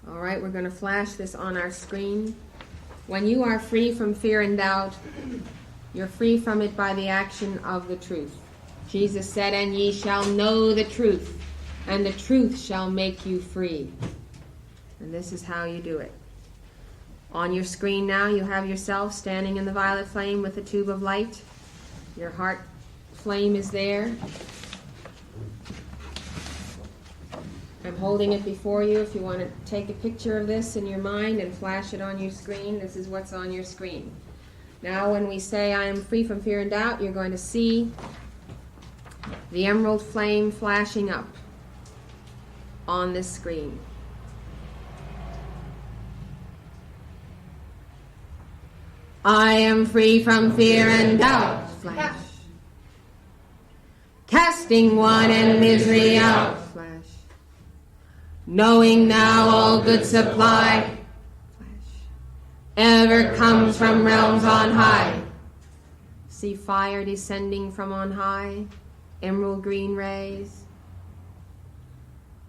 All right, we're going to flash this on our screen. When you are free from fear and doubt, you're free from it by the action of the truth. Jesus said, "And ye shall know the truth, and the truth shall make you free." And this is how you do it. On your screen now, you have yourself standing in the violet flame with a tube of light. Your heart flame is there. I'm holding it before you. If you want to take a picture of this in your mind and flash it on your screen, this is what's on your screen. Now when we say, "I am free from fear and doubt," you're going to see the emerald flame flashing up on this screen. I am free from fear and doubt, flash. Casting want and misery out, flash. Knowing now all good supply, flash, ever comes from realms on high. See fire descending from on high, emerald green rays.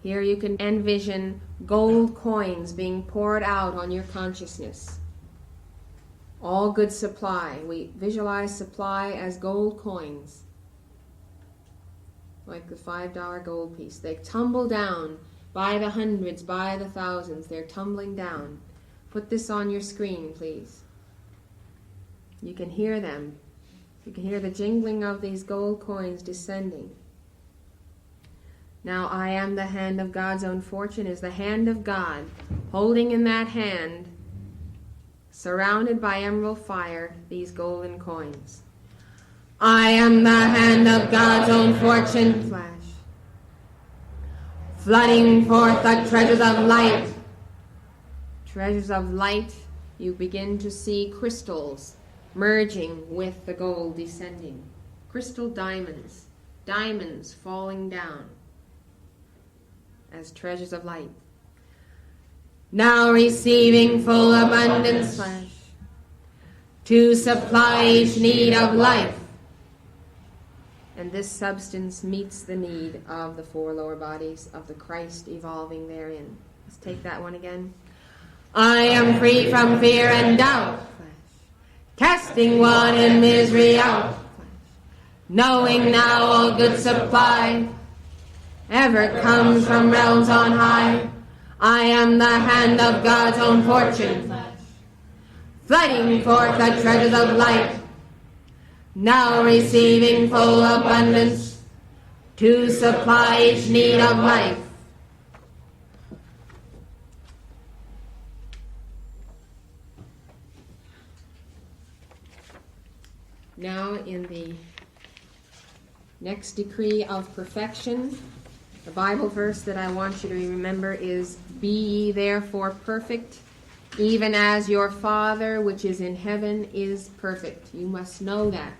Here you can envision gold coins being poured out on your consciousness. All good supply. We visualize supply as gold coins, like the $5 gold piece. They tumble down by the hundreds, by the thousands. They're tumbling down. Put this on your screen, please. You can hear them. You can hear the jingling of these gold coins descending. Now, I am the hand of God's own fortune is the hand of God, holding in that hand, surrounded by emerald fire, these golden coins. I am the hand of God's own fortune, flash, flooding forth the treasures of light. Treasures of light, you begin to see crystals merging with the gold descending. Crystal diamonds, diamonds falling down as treasures of light. Now receiving full abundance, flash, to supply each need of life. And this substance meets the need of the four lower bodies of the Christ evolving therein. Let's take that one again. I am free from fear and doubt, flash, casting want and misery out, flash, knowing now all good supply ever comes from realms on high. I am the hand of God's own fortune, flash, flooding forth the treasures of light, now receiving full abundance to supply each need of life. Now in the next decree of perfection, the Bible verse that I want you to remember is, "Be ye therefore perfect, even as your Father which is in heaven is perfect." You must know that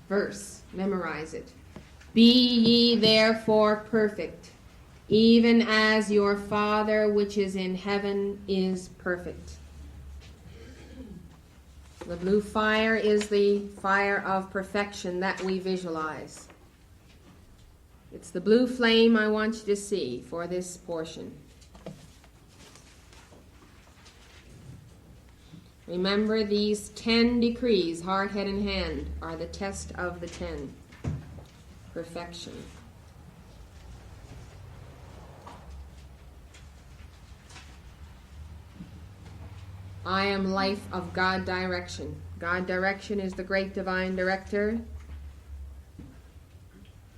verse. Memorize it. Be ye therefore perfect, even as your Father which is in heaven is perfect. The blue fire is the fire of perfection that we visualize. It's the blue flame I want you to see for this portion. Remember, these 10 decrees, heart, head, and hand, are the test of the 10. Perfection. I am life of God direction. God direction is the great divine director.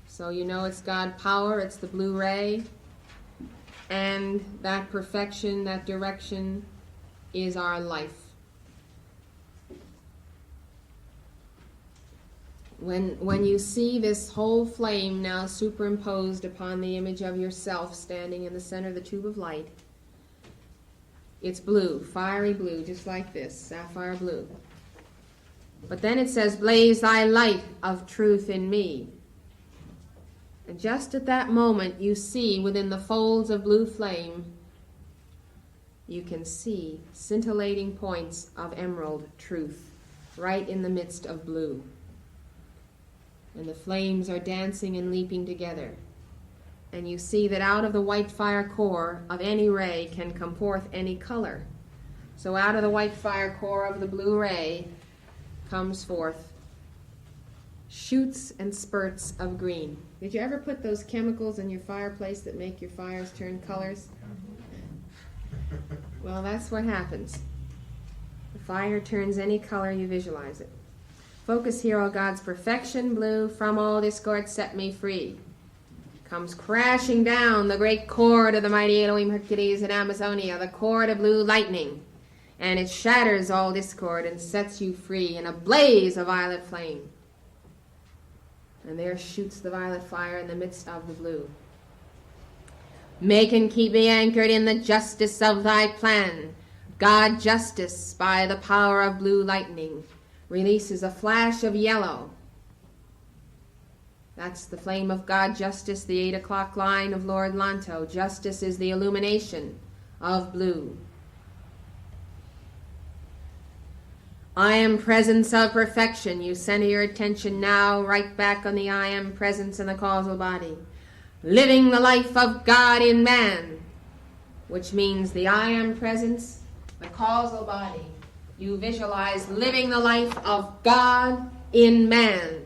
So you know it's God power, it's the blue ray. And that perfection, that direction is our life. When you see this whole flame now superimposed upon the image of yourself standing in the center of the tube of light, it's blue, fiery blue, just like this, sapphire blue. But then it says, "Blaze thy light of truth in me." And just at that moment, you see within the folds of blue flame, you can see scintillating points of emerald truth right in the midst of blue. And the flames are dancing and leaping together. And you see that out of the white fire core of any ray can come forth any color. So out of the white fire core of the blue ray comes forth shoots and spurts of green. Did you ever put those chemicals in your fireplace that make your fires turn colors? Well, that's what happens. The fire turns any color you visualize it. Focus here, O God's perfection, blue, from all discord set me free. Comes crashing down the great cord of the mighty Elohim Hercules in Amazonia, the cord of blue lightning, and it shatters all discord and sets you free in a blaze of violet flame. And there shoots the violet fire in the midst of the blue. Make and keep me anchored in the justice of thy plan. God justice by the power of blue lightning releases a flash of yellow. That's the flame of God justice, the 8 o'clock line of Lord Lanto. Justice is the illumination of blue. I am presence of perfection. You center your attention now right back on the I am presence in the causal body. Living the life of God in man, which means the I am presence, the causal body. You visualize living the life of God in man.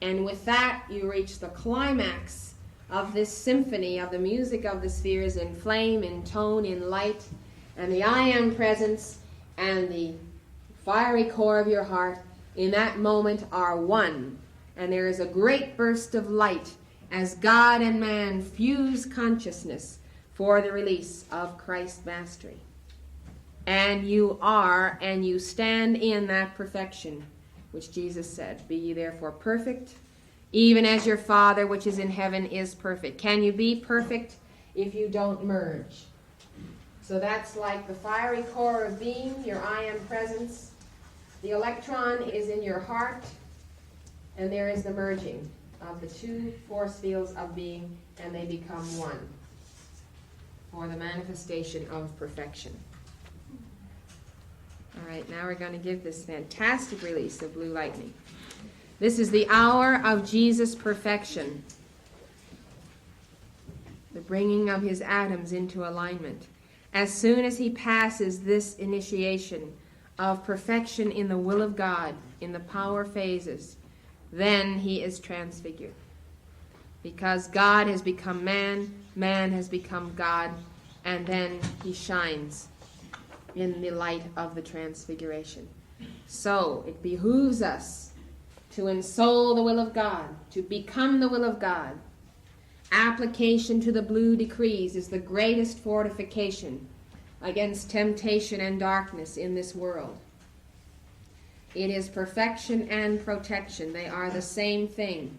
And with that, you reach the climax of this symphony of the music of the spheres in flame, in tone, in light. And the I am presence and the fiery core of your heart in that moment are one. And there is a great burst of light as God and man fuse consciousness for the release of Christ mastery. And you are, and you stand in that perfection, which Jesus said, be ye therefore perfect, even as your Father which is in heaven is perfect. Can you be perfect if you don't merge? So that's like the fiery core of being, your I am presence. The electron is in your heart, and there is the merging of the two force fields of being, and they become one for the manifestation of perfection. All right, now we're going to give this fantastic release of blue lightning. This is the hour of Jesus' perfection, the bringing of his atoms into alignment. As soon as he passes this initiation of perfection in the will of God, in the power phases, then he is transfigured. Because God has become man, man has become God, and then he shines in the light of the transfiguration. So it behooves us to ensoul the will of God, to become the will of God. Application to the blue decrees is the greatest fortification against temptation and darkness in this world. It is perfection and protection. They are the same thing.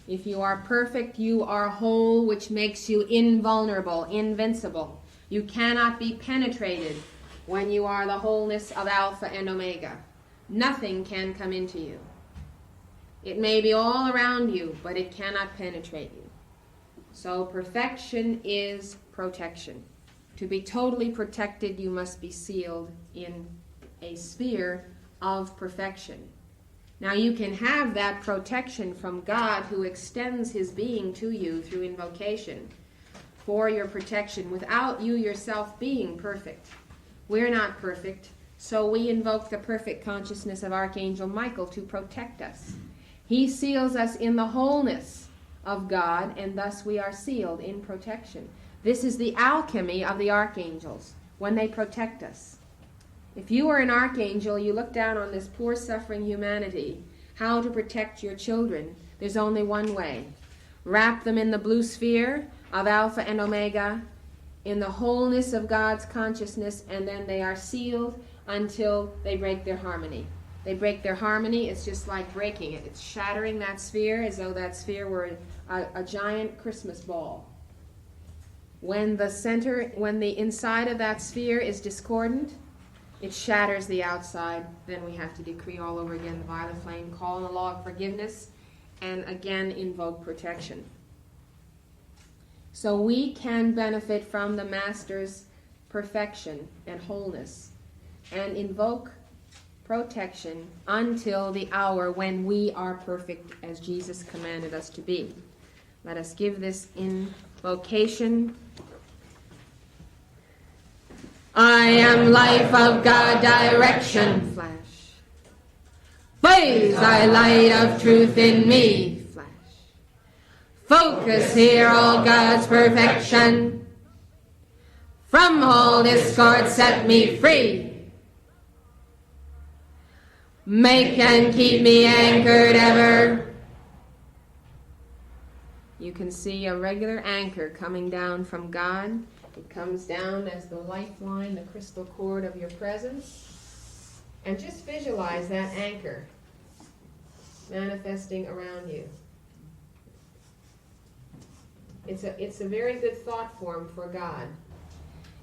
If you are perfect, you are whole, which makes you invulnerable, invincible. You cannot be penetrated when you are the wholeness of Alpha and Omega. Nothing can come into you. It may be all around you, but it cannot penetrate you. So perfection is protection. To be totally protected, you must be sealed in a sphere of perfection. Now you can have that protection from God, who extends his being to you through invocation for your protection without you yourself being perfect. We're not perfect, so we invoke the perfect consciousness of Archangel Michael to protect us. He seals us in the wholeness of God, and thus we are sealed in protection. This is the alchemy of the archangels when they protect us. If you are an archangel, you look down on this poor suffering humanity, how to protect your children. There's only one way. Wrap them in the blue sphere of Alpha and Omega, in the wholeness of God's consciousness, and then they are sealed until they break their harmony. They break their harmony, it's just like breaking it. It's shattering that sphere as though that sphere were a giant Christmas ball. When the inside of that sphere is discordant, it shatters the outside. Then we have to decree all over again the violet flame, call on the law of forgiveness, and again invoke protection. So we can benefit from the Master's perfection and wholeness and invoke protection until the hour when we are perfect as Jesus commanded us to be. Let us give this in vocation. I am life of God direction, flash. Blaze thy light of truth in me, flash. Focus here all God's perfection. From all discord set me free. Make and keep me anchored ever. You can see a regular anchor coming down from God. It comes down as the lifeline, the crystal cord of your presence. And just visualize that anchor manifesting around you. It's a very good thought form for God.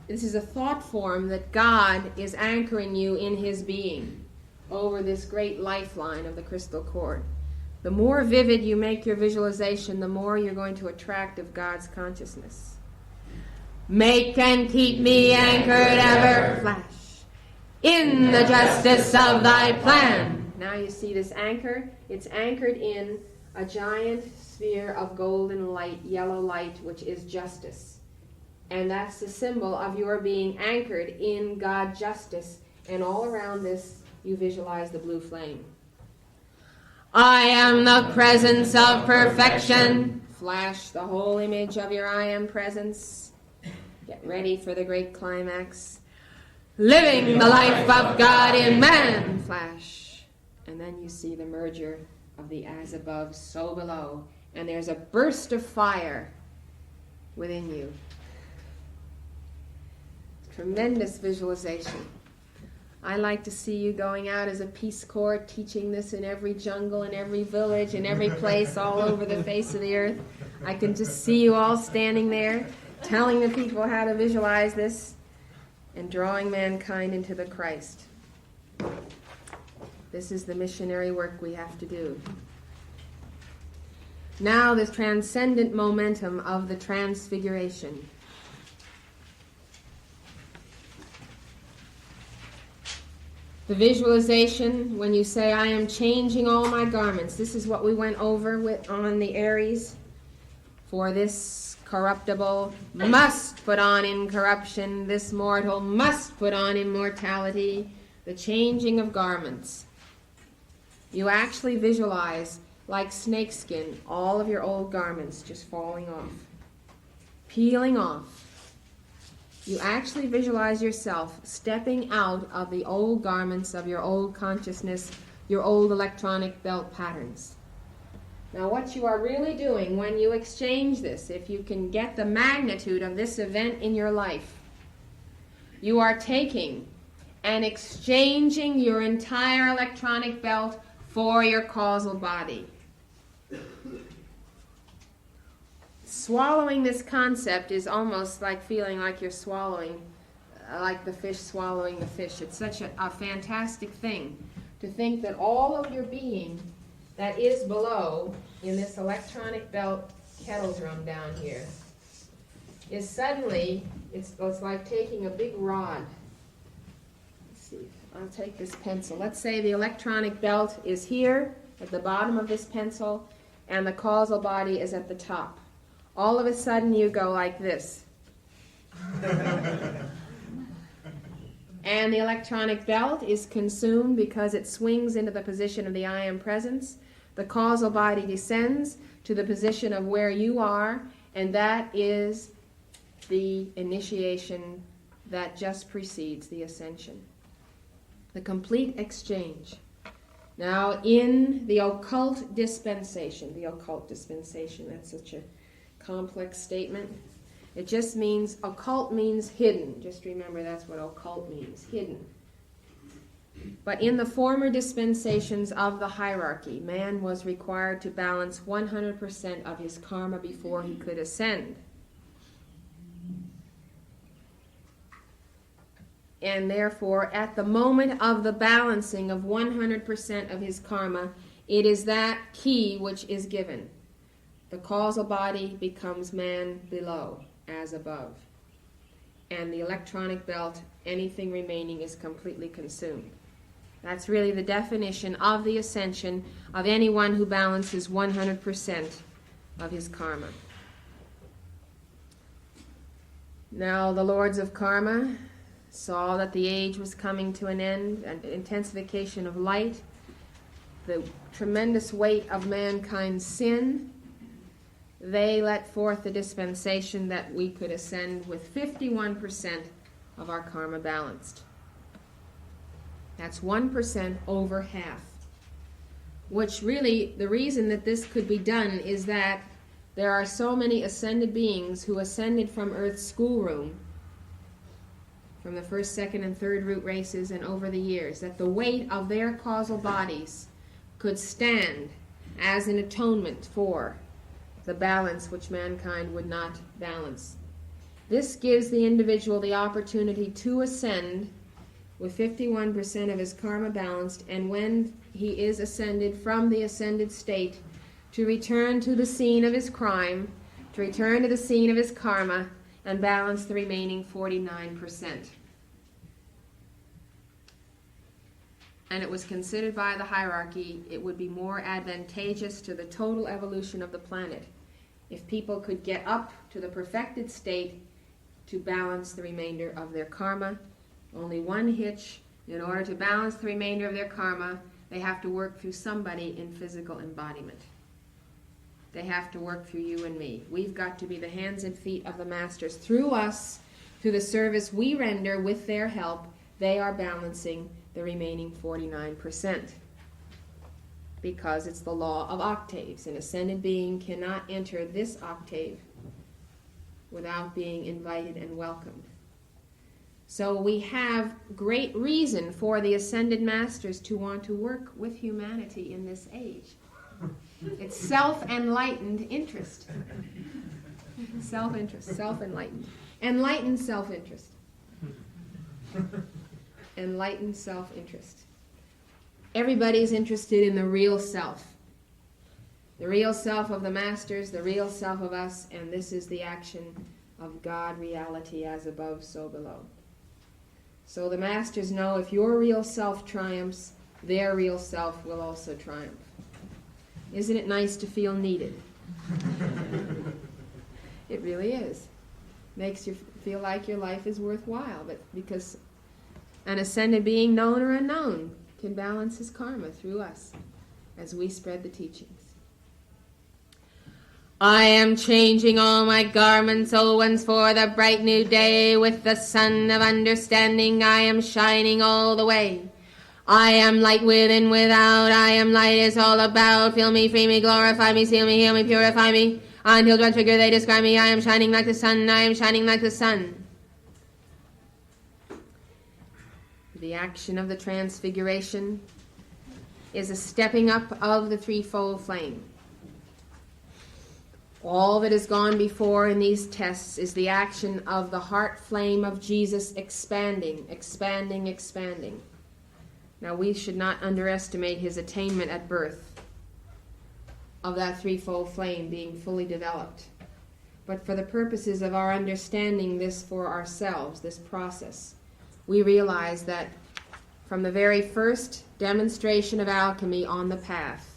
This is a thought form that God is anchoring you in his being over this great lifeline of the crystal cord. The more vivid you make your visualization, the more you're going to attract of God's consciousness. Make and keep me anchored ever, flash, in the justice of thy plan. Now you see this anchor. It's anchored in a giant sphere of golden light, yellow light, which is justice. And that's the symbol of your being anchored in God justice. And all around this, you visualize the blue flame. I am the presence of perfection. Flash the whole image of your I am presence. Get ready for the great climax. Living the life of God in man. Flash. And then you see the merger of the as above, so below. And there's a burst of fire within you. Tremendous visualization. I like to see you going out as a Peace Corps, teaching this in every jungle, in every village, in every place all over the face of the earth. I can just see you all standing there, telling the people how to visualize this and drawing mankind into the Christ. This is the missionary work we have to do. Now the transcendent momentum of the transfiguration. The visualization, when you say, I am changing all my garments. This is what we went over with on the Aries. For this corruptible must put on incorruption. This mortal must put on immortality. The changing of garments. You actually visualize, like snakeskin, all of your old garments just falling off. Peeling off. You actually visualize yourself stepping out of the old garments of your old consciousness, your old electronic belt patterns. Now what you are really doing when you exchange this, if you can get the magnitude of this event in your life, you are taking and exchanging your entire electronic belt for your causal body. Swallowing this concept is almost like feeling like you're swallowing, like the fish swallowing the fish. It's such a fantastic thing to think that all of your being that is below in this electronic belt kettle drum down here is suddenly, it's like taking a big rod. Let's see, I'll take this pencil. Let's say the electronic belt is here at the bottom of this pencil and the causal body is at the top. All of a sudden you go like this. And the electronic belt is consumed because it swings into the position of the I am presence. The causal body descends to the position of where you are, and that is the initiation that just precedes the ascension. The complete exchange. Now in the occult dispensation, that's such a complex statement. It just means, occult means hidden. Just remember that's what occult means, hidden. But in the former dispensations of the hierarchy, man was required to balance 100% of his karma before he could ascend. And therefore, at the moment of the balancing of 100% of his karma, it is that key which is given. The causal body becomes man below, as above. And the electronic belt, anything remaining is completely consumed. That's really the definition of the ascension of anyone who balances 100% of his karma. Now the lords of karma saw that the age was coming to an end, an intensification of light, the tremendous weight of mankind's sin. They let forth the dispensation that we could ascend with 51% of our karma balanced. That's 1% over half. Which really, the reason that this could be done is that there are so many ascended beings who ascended from Earth's schoolroom, from the first, second, and third root races and over the years, that the weight of their causal bodies could stand as an atonement for the balance which mankind would not balance. This gives the individual the opportunity to ascend with 51% of his karma balanced, and when he is ascended from the ascended state, to return to the scene of his crime, to return to the scene of his karma, and balance the remaining 49%. And it was considered by the hierarchy it would be more advantageous to the total evolution of the planet if people could get up to the perfected state to balance the remainder of their karma. Only one hitch: in order to balance the remainder of their karma, they have to work through somebody in physical embodiment. They have to work through you and me. We've got to be the hands and feet of the masters. Through us, through the service we render with their help, they are balancing the remaining 49%. Because it's the law of octaves. An ascended being cannot enter this octave without being invited and welcomed. So we have great reason for the ascended masters to want to work with humanity in this age. It's self-enlightened interest. Self-interest, self-enlightened. Enlightened self-interest. Enlightened self-interest. Everybody's interested in the real self. The real self of the masters, the real self of us, and this is the action of God reality, as above, so below. So the masters know if your real self triumphs, their real self will also triumph. Isn't it nice to feel needed? It really is. Makes you feel like your life is worthwhile, but because an ascended being, known or unknown, can balance his karma through us as we spread the teachings. I am changing all my garments, old ones, for the bright new day. With the sun of understanding I am shining all the way. I am light within, without. I am light is all about. Feel me, free me, glorify me, seal me, heal me, purify me. Until one figure they describe me. I am shining like the sun. I am shining like the sun. The action of the transfiguration is a stepping up of the threefold flame. All that has gone before in these tests is the action of the heart flame of Jesus expanding, expanding, expanding. Now we should not underestimate his attainment at birth of that threefold flame being fully developed. But for the purposes of our understanding this for ourselves, this process, we realize that from the very first demonstration of alchemy on the path,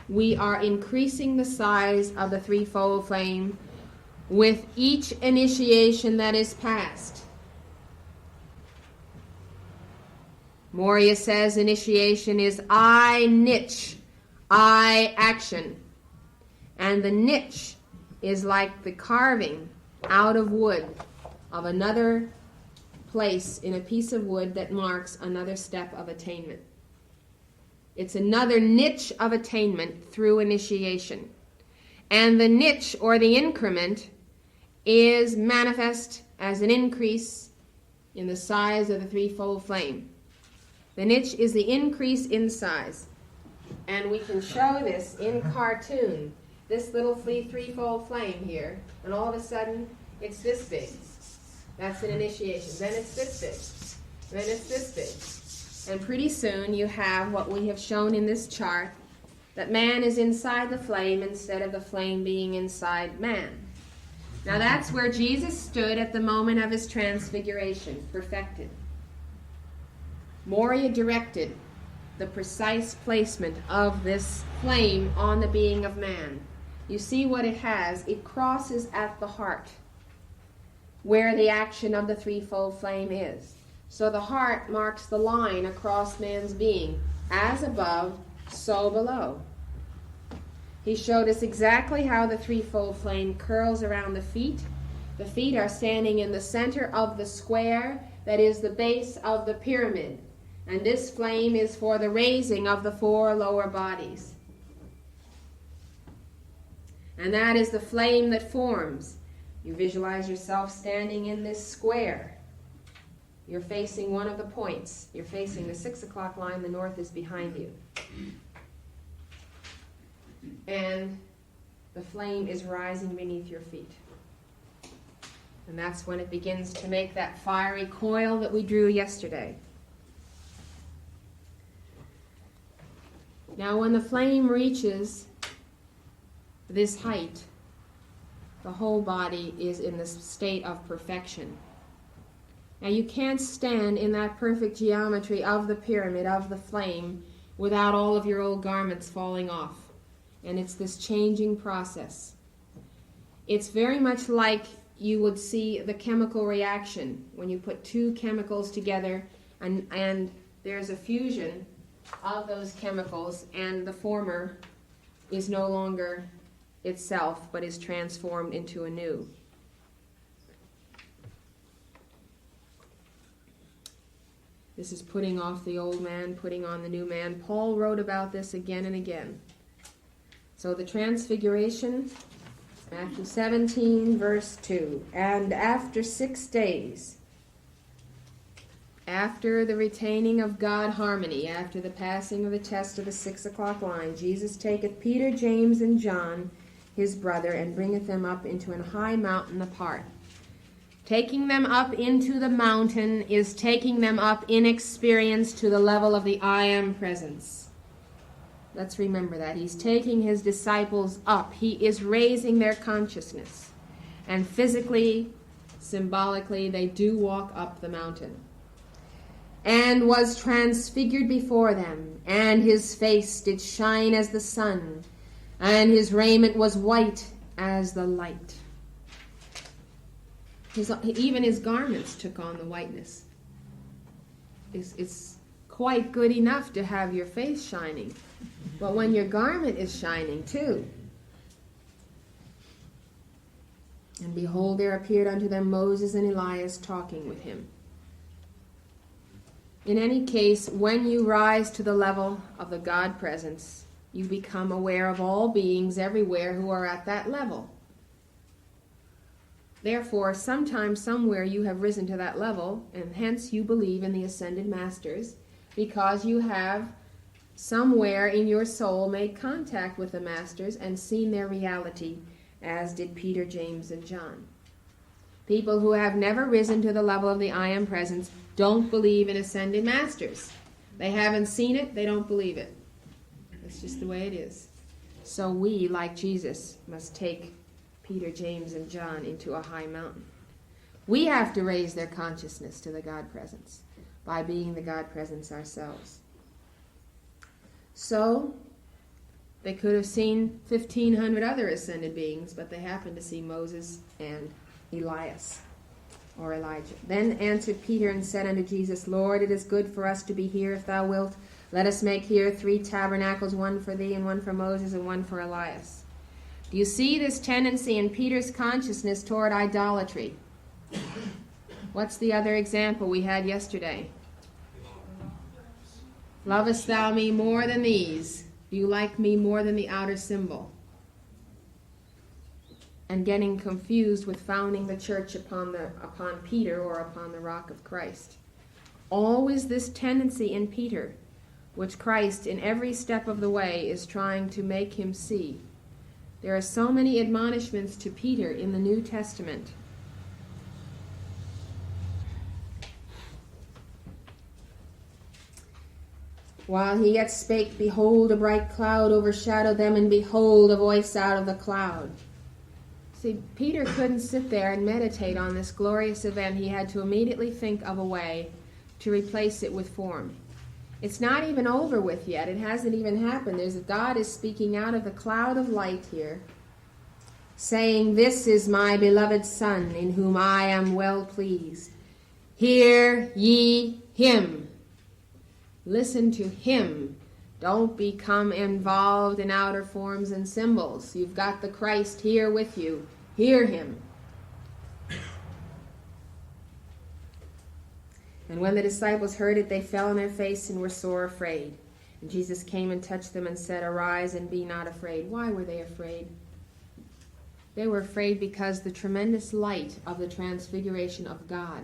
we are increasing the size of the threefold flame with each initiation that is passed. Moria says initiation is I niche, I action. And the niche is like the carving out of wood of another place in a piece of wood that marks another step of attainment. It's another niche of attainment through initiation. And the niche, or the increment, is manifest as an increase in the size of the threefold flame. The niche is the increase in size. And we can show this in cartoon. This little threefold flame here, and all of a sudden, it's this big. That's an initiation. Then it's this big. Then it's this big. And pretty soon you have what we have shown in this chart, that man is inside the flame instead of the flame being inside man. Now that's where Jesus stood at the moment of his transfiguration, perfected. Moria directed the precise placement of this flame on the being of man. You see what it has? It crosses at the heart. where the action of the threefold flame is. So the heart marks the line across man's being, as above, so below. He showed us exactly how the threefold flame curls around the feet. The feet are standing in the center of the square that is the base of the pyramid. And this flame is for the raising of the four lower bodies. And that is the flame that forms. You visualize yourself standing in this square. You're facing one of the points. You're facing the 6 o'clock line. The north is behind you. And the flame is rising beneath your feet. And that's when it begins to make that fiery coil that we drew yesterday. Now when the flame reaches this height, the whole body is in this state of perfection. Now you can't stand in that perfect geometry of the pyramid, of the flame, without all of your old garments falling off. And it's this changing process. It's very much like you would see the chemical reaction when you put two chemicals together and there's a fusion of those chemicals, and the former is no longer itself but is transformed into a new. This is putting off the old man, putting on the new man. Paul wrote about this again and again. So the transfiguration, Matthew 17, verse 2. And after 6 days, after the retaining of God harmony, after the passing of the test of the 6 o'clock line, Jesus taketh Peter, James, and John, his brother, and bringeth them up into an high mountain apart. Taking them up into the mountain is taking them up in experience to the level of the I Am presence. Let's remember that. He's taking his disciples up. He is raising their consciousness. And physically, symbolically, they do walk up the mountain. And was transfigured before them, and his face did shine as the sun, and his raiment was white as the light. Even his garments took on the whiteness. It's quite good enough to have your face shining, but when your garment is shining too. And behold, there appeared unto them Moses and Elias talking with him. In any case, when you rise to the level of the God presence, you become aware of all beings everywhere who are at that level. Therefore, sometime, somewhere, you have risen to that level, and hence you believe in the ascended masters, because you have somewhere in your soul made contact with the masters and seen their reality, as did Peter, James, and John. People who have never risen to the level of the I Am presence don't believe in ascended masters. They haven't seen it, they don't believe it. That's just the way it is. So we, like Jesus, must take Peter, James, and John into a high mountain. We have to raise their consciousness to the God presence by being the God presence ourselves. So, they could have seen 1,500 other ascended beings, but they happened to see Moses and Elias, or Elijah. Then answered Peter and said unto Jesus, Lord, it is good for us to be here, if thou wilt. Let us make here 3 tabernacles, one for thee, and one for Moses, and one for Elias. Do you see this tendency in Peter's consciousness toward idolatry? What's the other example we had yesterday? Lovest thou me more than these? Do you like me more than the outer symbol? And getting confused with founding the church upon Peter or upon the rock of Christ. Always this tendency in Peter, which Christ in every step of the way is trying to make him see. There are so many admonishments to Peter in the New Testament. While he yet spake, behold, a bright cloud overshadowed them, and behold, a voice out of the cloud. See, Peter couldn't sit there and meditate on this glorious event. He had to immediately think of a way to replace it with form. It's not even over with yet. It hasn't even happened. God is speaking out of the cloud of light here. saying, "This is my beloved Son, in whom I am well pleased. Hear ye him." Listen to him. Don't become involved in outer forms and symbols. You've got the Christ here with you. Hear him. And when the disciples heard it, they fell on their face and were sore afraid. And Jesus came and touched them and said, "Arise and be not afraid." Why were they afraid? They were afraid because the tremendous light of the transfiguration of God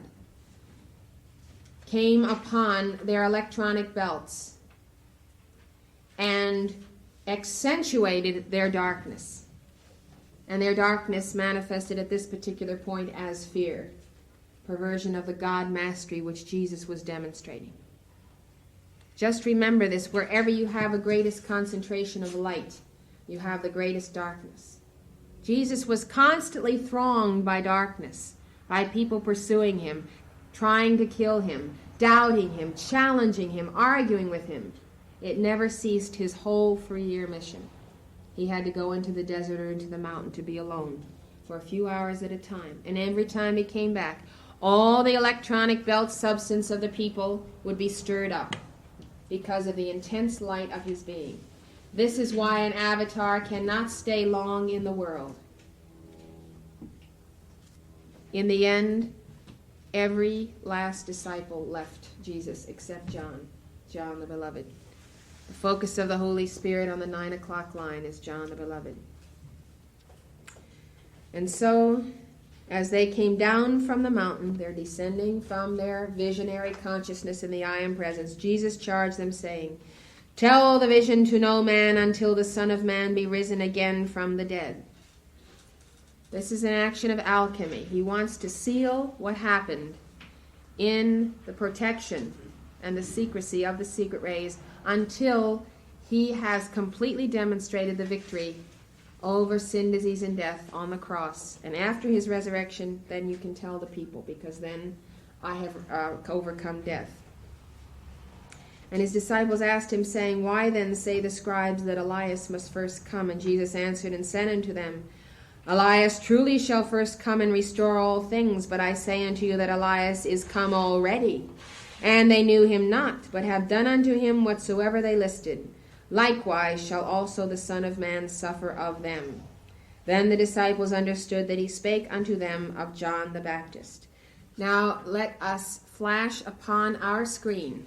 came upon their electronic belts and accentuated their darkness. And their darkness manifested at this particular point as fear, perversion of the God mastery which Jesus was demonstrating. Just remember this: wherever you have a greatest concentration of light, you have the greatest darkness. Jesus was constantly thronged by darkness, by people pursuing him, trying to kill him, doubting him, challenging him, arguing with him. It never ceased his whole 3-year mission. He had to go into the desert or into the mountain to be alone for a few hours at a time. And every time he came back, all the electronic belt substance of the people would be stirred up because of the intense light of his being. This is why an avatar cannot stay long in the world. In the end, every last disciple left Jesus except John the beloved. The focus of the Holy Spirit on the 9 o'clock line is John the beloved. And so, as they came down from the mountain, they're descending from their visionary consciousness in the I Am presence, Jesus charged them, saying, "Tell the vision to no man until the Son of Man be risen again from the dead." This is an action of alchemy. He wants to seal what happened in the protection and the secrecy of the secret rays until he has completely demonstrated the victory over sin, disease, and death on the cross. And after his resurrection, then you can tell the people, because then I have overcome death. And his disciples asked him, saying, "Why then say the scribes that Elias must first come?" And Jesus answered and said unto them, "Elias truly shall first come and restore all things, but I say unto you that Elias is come already, and they knew him not, but have done unto him whatsoever they listed. Likewise shall also the Son of Man suffer of them." Then the disciples understood that he spake unto them of John the Baptist. Now let us flash upon our screen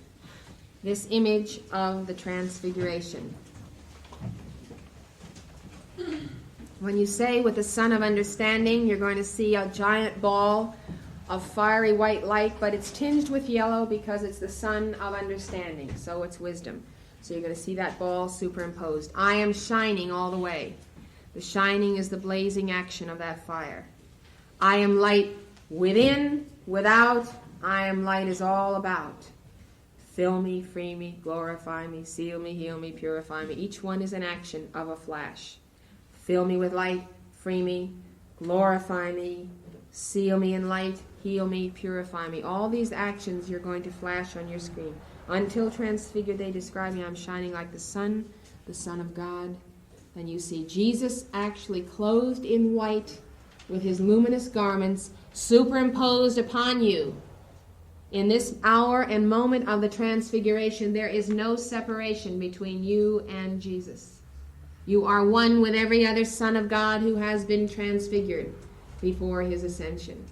this image of the Transfiguration. When you say with the Son of Understanding, you're going to see a giant ball of fiery white light, but it's tinged with yellow because it's the Son of Understanding, so it's wisdom. So you're going to see that ball superimposed. I am shining all the way. The shining is the blazing action of that fire. I am light within, without. I am light is all about. Fill me, free me, glorify me, seal me, heal me, purify me. Each one is an action of a flash. Fill me with light, free me, glorify me, seal me in light, heal me, purify me. All these actions you're going to flash on your screen. Until transfigured, they describe me, I'm shining like the Son of God. And you see Jesus actually clothed in white with his luminous garments superimposed upon you. In this hour and moment of the transfiguration, there is no separation between you and Jesus. You are one with every other Son of God who has been transfigured before his ascension.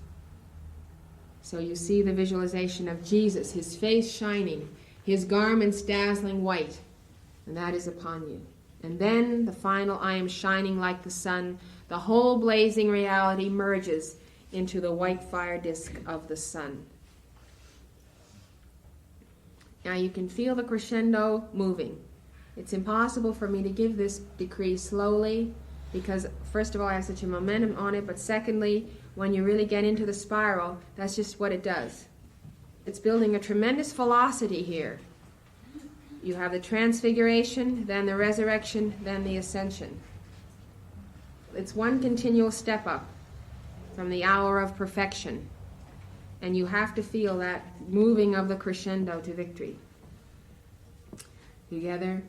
So you see the visualization of Jesus, his face shining, his garments dazzling white, and that is upon you. And then the final, I am shining like the sun, the whole blazing reality merges into the white fire disk of the sun. Now you can feel the crescendo moving. It's impossible for me to give this decree slowly because, first of all, I have such a momentum on it, but secondly, when you really get into the spiral, that's just what it does. It's building a tremendous velocity here. You have the transfiguration, then the resurrection, then the ascension. It's one continual step up from the hour of perfection. And you have to feel that moving of the crescendo to victory. Together.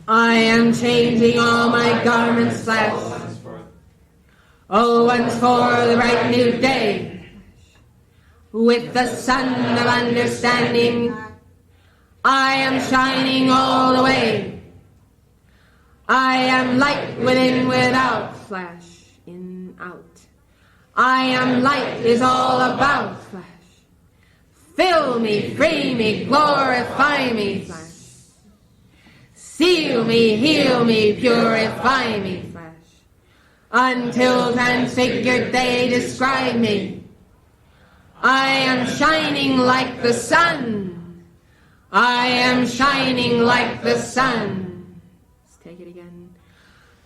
I am changing all my garments flesh. Oh, and for the bright new day, with the sun of understanding, I am shining all the way. I am light within, without, flash, in, out. I am light is all about, flash. Fill me, free me, glorify me, flash. Seal me, heal me, purify me, flash. Until transfigured they describe me. I am shining like the sun. I am shining like the sun. Let's take it again.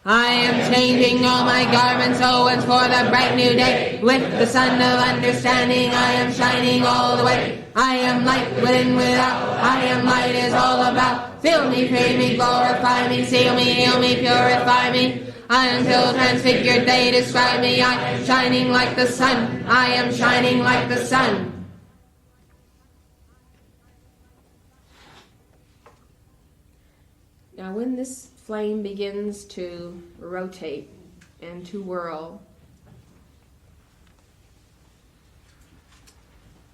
I am changing all my garments, oh, and for the bright new day. With the sun of understanding, I am shining all the way. I am light within, without. I am light is all about. Fill me, free me, glorify me, seal me, heal me, purify me. Until transfigured they describe me. I am shining like the sun. I am shining like the sun. Now when this flame begins to rotate and to whirl,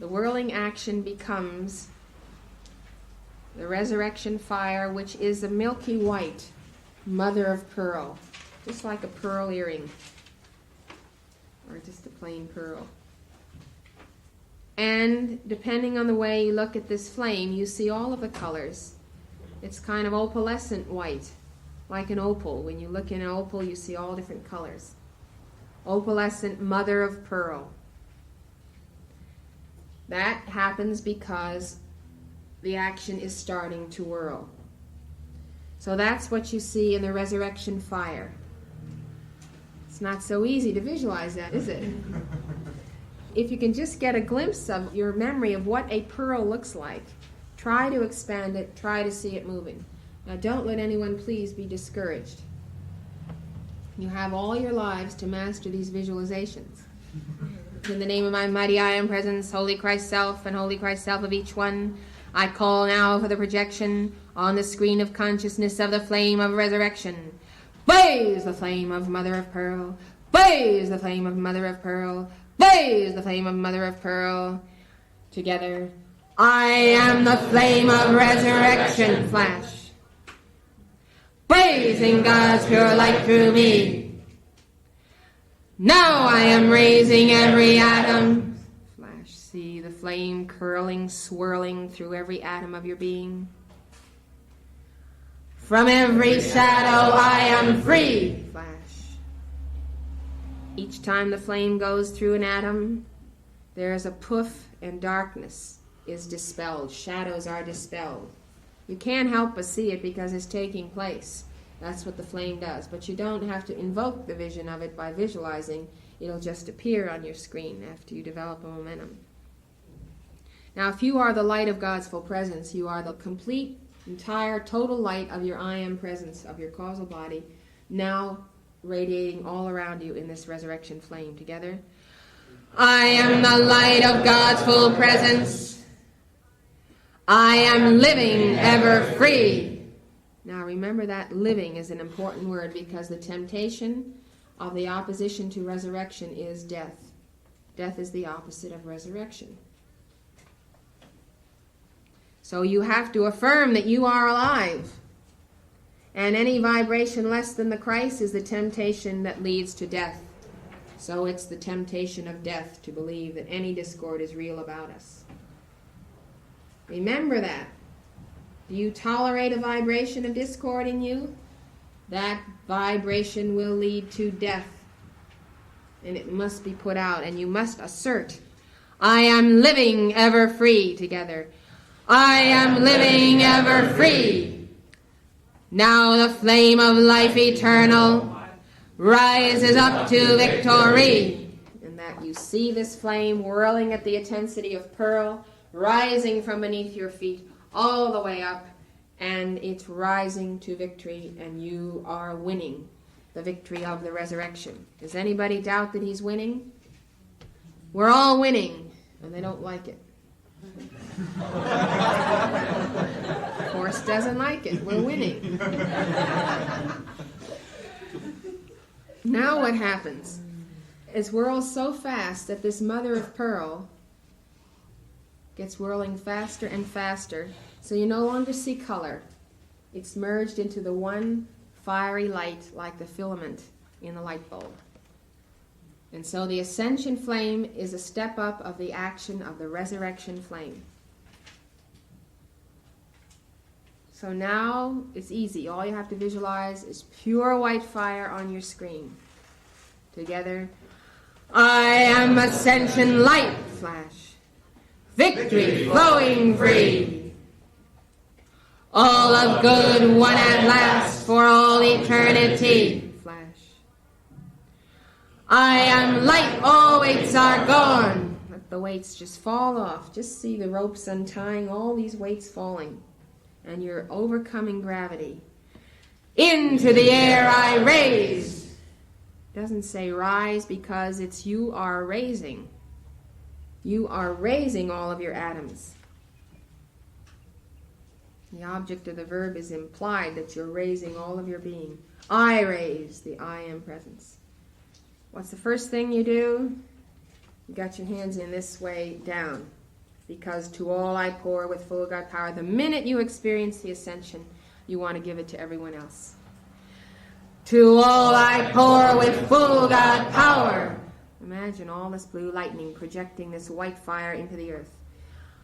the whirling action becomes the resurrection fire, which is a milky white mother of pearl, just like a pearl earring or just a plain pearl. And depending on the way you look at this flame, you see all of the colors. It's kind of opalescent white, like an opal. When you look in an opal, you see all different colors. Opalescent mother of pearl. That happens because the action is starting to whirl. So that's what you see in the resurrection fire. It's not so easy to visualize that, is it? If you can just get a glimpse of your memory of what a pearl looks like, try to expand it, try to see it moving. Now don't let anyone please be discouraged. You have all your lives to master these visualizations. In the name of my mighty I am presence, Holy Christ Self and Holy Christ Self of each one, I call now for the projection on the screen of consciousness of the flame of resurrection. Blaze the flame of Mother of Pearl. Blaze the flame of Mother of Pearl. Blaze the flame of Mother of Pearl. Together, I am the flame of resurrection, flash. Blazing God's pure light through me. Now I am raising every atom. Flash, see the flame curling, swirling through every atom of your being. From every shadow I am free. Flash. Each time the flame goes through an atom, there is a poof and darkness is dispelled. Shadows are dispelled. You can't help but see it because it's taking place. That's what the flame does. But you don't have to invoke the vision of it by visualizing. It'll just appear on your screen after you develop a momentum. Now, if you are the light of God's full presence, you are the complete, entire, total light of your I am presence, of your causal body, now radiating all around you in this resurrection flame. Together. I am the light of God's full presence. I am living ever free. Now remember that living is an important word because the temptation of the opposition to resurrection is death. Death is the opposite of resurrection. So you have to affirm that you are alive. And any vibration less than the Christ is the temptation that leads to death. So it's the temptation of death to believe that any discord is real about us. Remember that. Do you tolerate a vibration of discord in you? That vibration will lead to death. And it must be put out. And you must assert, I am living ever free. Together. I am living ever free. Now the flame of life eternal rises up to victory. And that you see this flame whirling at the intensity of pearl, rising from beneath your feet all the way up, and it's rising to victory, and you are winning the victory of the resurrection. Does anybody doubt that he's winning? We're all winning, and they don't like it. Of course, doesn't like it. We're winning. Now what happens? it whirls so fast that this mother of pearl gets whirling faster and faster, so you no longer see color. It's merged into the one fiery light like the filament in the light bulb. And so the ascension flame is a step up of the action of the resurrection flame. So now it's easy. All you have to visualize is pure white fire on your screen. Together, I am ascension light flash. Victory flowing free. All of good won at last for all eternity. Flash. I am light, all weights are gone. Let the weights just fall off. Just see the ropes untying, all these weights falling. And you're overcoming gravity. Into the air I raise. It doesn't say rise because it's you are raising. You are raising all of your atoms. The object of the verb is implied that you're raising all of your being. I raise, the I am presence. What's the first thing you do? You got your hands in this way down. Because to all I pour with full God power. The minute you experience the ascension, you want to give it to everyone else. To all I pour with full God power. Imagine all this blue lightning projecting this white fire into the earth.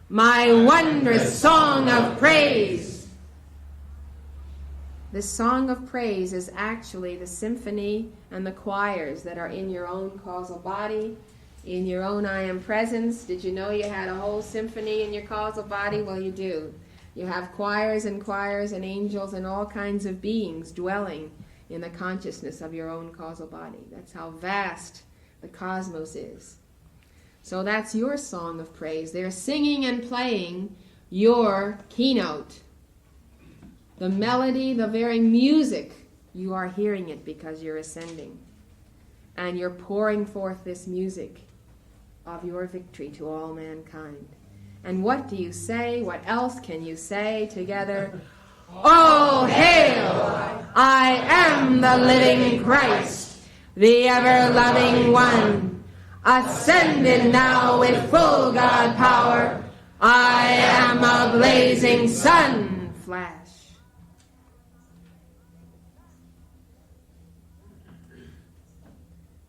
My wondrous song of praise. This song of praise is actually the symphony and the choirs that are in your own causal body, in your own I am presence. Did you know you had a whole symphony in your causal body? Well, you do. You have choirs and angels and all kinds of beings dwelling in the consciousness of your own causal body. That's how vast the cosmos is. So that's your song of praise. They're singing and playing your keynote. The melody, the very music, you are hearing it because you're ascending. And you're pouring forth this music of your victory to all mankind. And what do you say? What else can you say together? Oh, hail! I am the living Christ, the ever-loving one, ascended now with full God power. I am a blazing sun flash.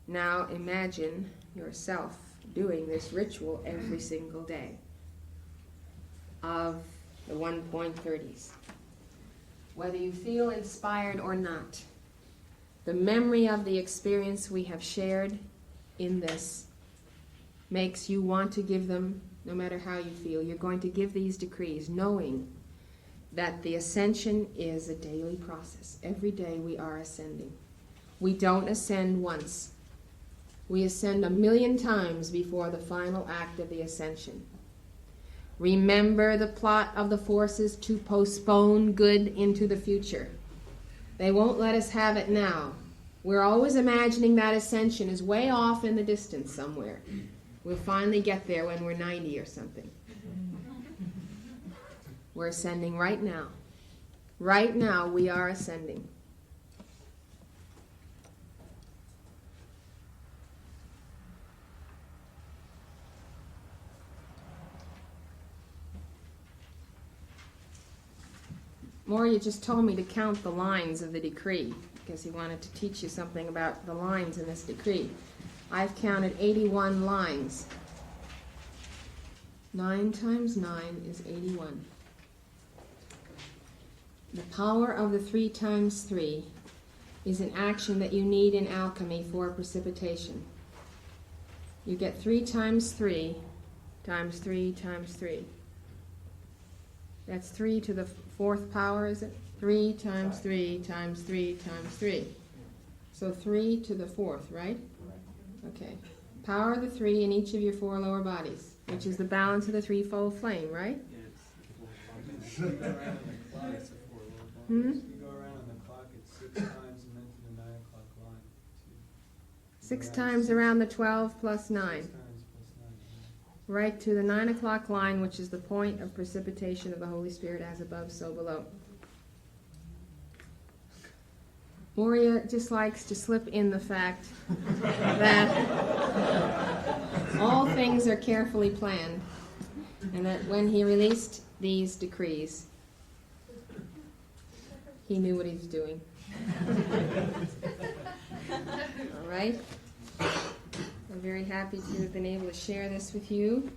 Now imagine yourself doing this ritual every single day of the 1.30s. Whether you feel inspired or not, the memory of the experience we have shared in this makes you want to give them, no matter how you feel. You're going to give these decrees, knowing that the ascension is a daily process. Every day we are ascending. We don't ascend once. We ascend 1,000,000 times before the final act of the ascension. Remember the plot of the forces to postpone good into the future. They won't let us have it now. We're always imagining that ascension is way off in the distance somewhere. We'll finally get there when we're 90 or something. We're ascending right now. Right now we are ascending. Moria just told me to count the lines of the decree because he wanted to teach you something about the lines in this decree. I've counted 81 lines. 9 times 9 is 81. The power of the 3 times 3 is an action that you need in alchemy for precipitation. You get 3 times 3 times 3 times 3. That's 3 to the 4th power, is it? 3 times 3 times 3 times 3. So 3 to the 4th, right? Okay. Power of the 3 in each of your 4 lower bodies, which is the balance of the threefold flame, right? Yes. You go around on the clock, it's a 4 lower bodies. You go around on the clock, it's 6 times and then to the 9 o'clock line. 6 times around the 12 plus 9. 6 times plus 9. Right to the 9 o'clock line, which is the point of precipitation of the Holy Spirit, as above, so below. Moria just likes to slip in the fact that all things are carefully planned, and that when he released these decrees, he knew what he was doing. All right? I'm very happy to have been able to share this with you.